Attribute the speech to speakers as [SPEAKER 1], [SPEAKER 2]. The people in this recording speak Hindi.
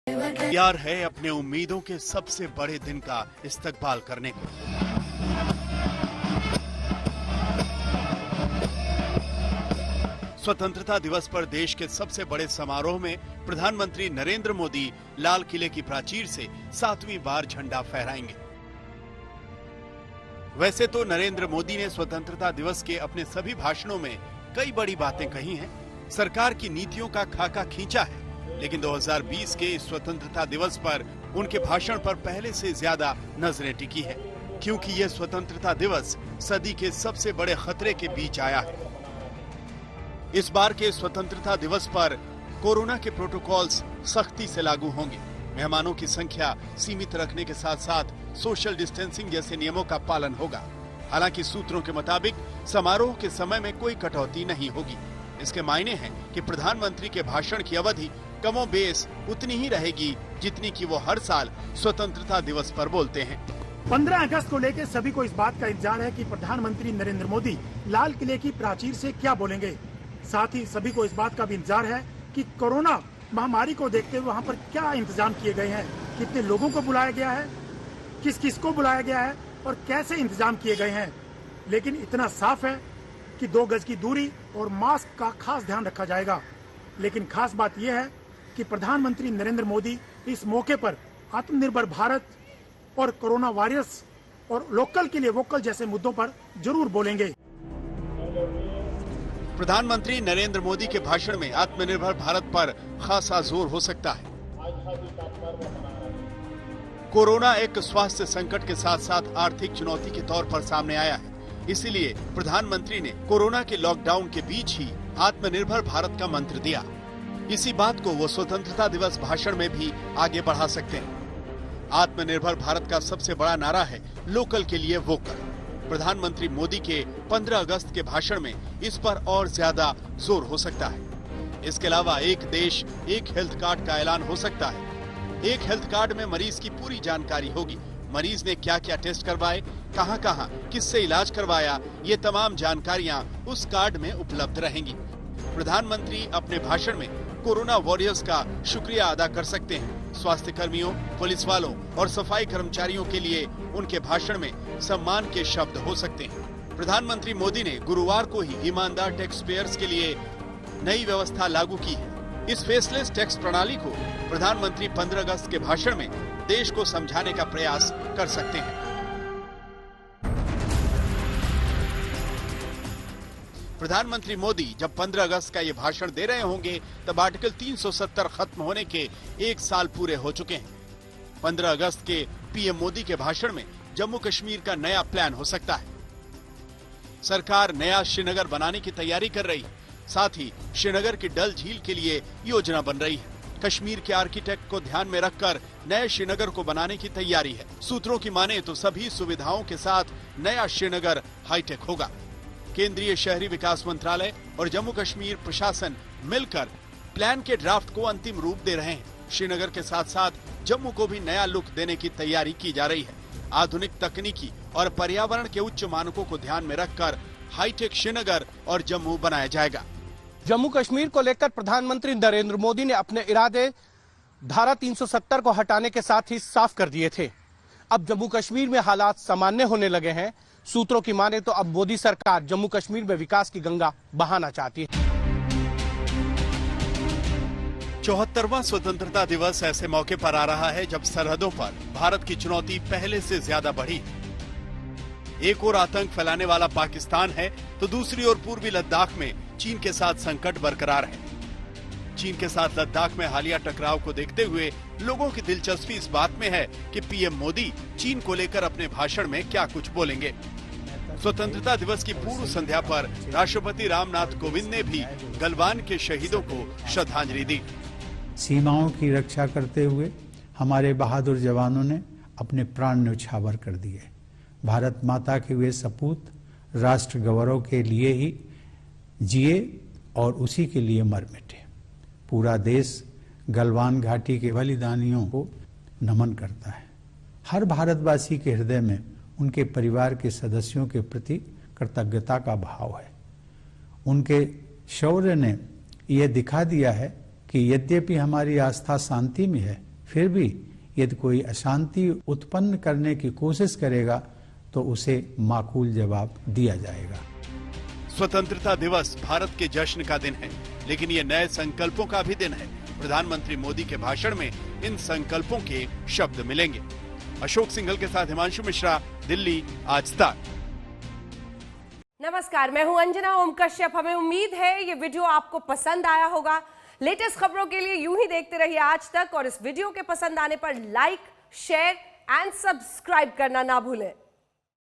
[SPEAKER 1] तैयार है अपने उम्मीदों के सबसे बड़े दिन का इस्तकबाल करने को। स्वतंत्रता दिवस पर देश के सबसे बड़े समारोह में प्रधानमंत्री नरेंद्र मोदी लाल किले की प्राचीर से 7वीं बार झंडा फहराएंगे। वैसे तो नरेंद्र मोदी ने स्वतंत्रता दिवस के अपने सभी भाषणों में कई बड़ी बातें कही हैं, सरकार की नीतियों का खाका खींचा है, लेकिन 2020 के इस स्वतंत्रता दिवस पर उनके भाषण पर पहले से ज्यादा नजरें टिकी है, क्योंकि यह स्वतंत्रता दिवस सदी के सबसे बड़े खतरे के बीच आया है। इस बार के स्वतंत्रता दिवस पर कोरोना के प्रोटोकॉल्स सख्ती से लागू होंगे। मेहमानों की संख्या सीमित रखने के साथ साथ सोशल डिस्टेंसिंग जैसे नियमों का पालन होगा। हालांकि सूत्रों के मुताबिक समारोह के समय में कोई कटौती नहीं होगी। इसके मायने हैं कि प्रधानमंत्री के भाषण की अवधि कमोबेश उतनी ही रहेगी जितनी कि वो हर साल स्वतंत्रता दिवस पर बोलते हैं।
[SPEAKER 2] 15 अगस्त को लेकर सभी को इस बात का इंतजार है कि प्रधानमंत्री नरेंद्र मोदी लाल किले की प्राचीर से क्या बोलेंगे। साथ ही सभी को इस बात का भी इंतजार है कि कोरोना महामारी को देखते हुए वहाँ पर क्या इंतजाम किए गए हैं, कितने लोगों को बुलाया गया है, किस किस को बुलाया गया है और कैसे इंतजाम किए गए हैं। लेकिन इतना साफ है कि 2 गज की दूरी और मास्क का खास ध्यान रखा जाएगा। लेकिन खास बात यह है कि प्रधानमंत्री नरेंद्र मोदी इस मौके पर आत्मनिर्भर भारत और कोरोना वायरस और लोकल के लिए वोकल जैसे मुद्दों पर जरूर बोलेंगे।
[SPEAKER 1] प्रधानमंत्री नरेंद्र मोदी के भाषण में आत्मनिर्भर भारत पर खासा जोर हो सकता है। कोरोना एक स्वास्थ्य संकट के साथ साथ आर्थिक चुनौती के तौर पर सामने आया है, इसीलिए प्रधानमंत्री ने कोरोना के लॉकडाउन के बीच ही आत्मनिर्भर भारत का मंत्र दिया। इसी बात को वो स्वतंत्रता दिवस भाषण में भी आगे बढ़ा सकते हैं। आत्मनिर्भर भारत का सबसे बड़ा नारा है लोकल के लिए वोकल। प्रधानमंत्री मोदी के 15 अगस्त के भाषण में इस पर और ज्यादा जोर हो सकता है। इसके अलावा एक देश एक हेल्थ कार्ड का ऐलान हो सकता है। एक हेल्थ कार्ड में मरीज की पूरी जानकारी होगी। मरीज ने क्या क्या टेस्ट करवाए, कहां कहां किससे इलाज करवाया, ये तमाम जानकारियां उस कार्ड में उपलब्ध रहेंगी। प्रधानमंत्री अपने भाषण में कोरोना वॉरियर्स का शुक्रिया अदा कर सकते हैं। स्वास्थ्य कर्मियों, पुलिस वालों और सफाई कर्मचारियों के लिए उनके भाषण में सम्मान के शब्द हो सकते हैं। प्रधानमंत्री मोदी ने गुरुवार को ही ईमानदार टैक्स पेयर्स के लिए नई व्यवस्था लागू की है। इस फेसलेस टैक्स प्रणाली को प्रधानमंत्री 15 अगस्त के भाषण में देश को समझाने का प्रयास कर सकते हैं। प्रधानमंत्री मोदी जब 15 अगस्त का ये भाषण दे रहे होंगे तब आर्टिकल 370 खत्म होने के 1 साल पूरे हो चुके हैं। 15 अगस्त के पीएम मोदी के भाषण में जम्मू कश्मीर का नया प्लान हो सकता है। सरकार नया श्रीनगर बनाने की तैयारी कर रही है। साथ ही श्रीनगर की डल झील के लिए योजना बन रही है। कश्मीर के आर्किटेक्ट को ध्यान में रखकर नए श्रीनगर को बनाने की तैयारी है। सूत्रों की माने तो सभी सुविधाओं के साथ नया श्रीनगर हाईटेक होगा। केंद्रीय शहरी विकास मंत्रालय और जम्मू कश्मीर प्रशासन मिलकर प्लान के ड्राफ्ट को अंतिम रूप दे रहे हैं। श्रीनगर के साथ साथ जम्मू को भी नया लुक देने की तैयारी की जा रही है। आधुनिक तकनीकी और पर्यावरण के उच्च मानकों को ध्यान में रखकर हाईटेक श्रीनगर और जम्मू बनाया जाएगा।
[SPEAKER 3] जम्मू कश्मीर को लेकर प्रधानमंत्री नरेंद्र मोदी ने अपने इरादे धारा 370 को हटाने के साथ ही साफ कर दिए थे। अब जम्मू कश्मीर में हालात सामान्य होने लगे हैं। सूत्रों की माने तो अब मोदी सरकार जम्मू कश्मीर में विकास की गंगा बहाना चाहती है।
[SPEAKER 1] 74वां स्वतंत्रता दिवस ऐसे मौके पर आ रहा है जब सरहदों पर भारत की चुनौती पहले से ज्यादा बढ़ी। एक ओर आतंक फैलाने वाला पाकिस्तान है तो दूसरी ओर पूर्वी लद्दाख में चीन के साथ संकट बरकरार है। चीन के साथ लद्दाख में हालिया टकराव को देखते हुए लोगों की दिलचस्पी इस बात में है कि पीएम मोदी चीन को लेकर अपने भाषण में क्या कुछ बोलेंगे। स्वतंत्रता दिवस की पूर्व संध्या पर राष्ट्रपति रामनाथ कोविंद ने भी गलवान के शहीदों को श्रद्धांजलि दी।
[SPEAKER 4] सीमाओं की रक्षा करते हुए हमारे बहादुर जवानों ने अपने प्राण न्यौछावर कर दिए। भारत माता के वे सपूत राष्ट्र गौरव के लिए ही जिए और उसी के लिए मर मिटे। पूरा देश गलवान घाटी के बलिदानियों को नमन करता है। हर भारतवासी के हृदय में उनके परिवार के सदस्यों के प्रति कृतज्ञता का भाव है। उनके शौर्य ने यह दिखा दिया है कि यद्यपि हमारी आस्था शांति में है, फिर भी यदि कोई अशांति उत्पन्न करने की कोशिश करेगा तो उसे माकूल जवाब दिया जाएगा।
[SPEAKER 1] स्वतंत्रता दिवस भारत के जश्न का दिन है, लेकिन ये नए संकल्पों का भी दिन है। प्रधानमंत्री मोदी के भाषण में इन संकल्पों के शब्द मिलेंगे। अशोक सिंघल के साथ हिमांशु मिश्रा, दिल्ली, आज तक।
[SPEAKER 5] नमस्कार, मैं हूं अंजना ओम कश्यप। हमें उम्मीद है ये वीडियो आपको पसंद आया होगा। लेटेस्ट खबरों के लिए यूं ही देखते रहिए आज तक, और इस वीडियो के पसंद आने पर लाइक, शेयर एंड सब्सक्राइब करना ना भूलें।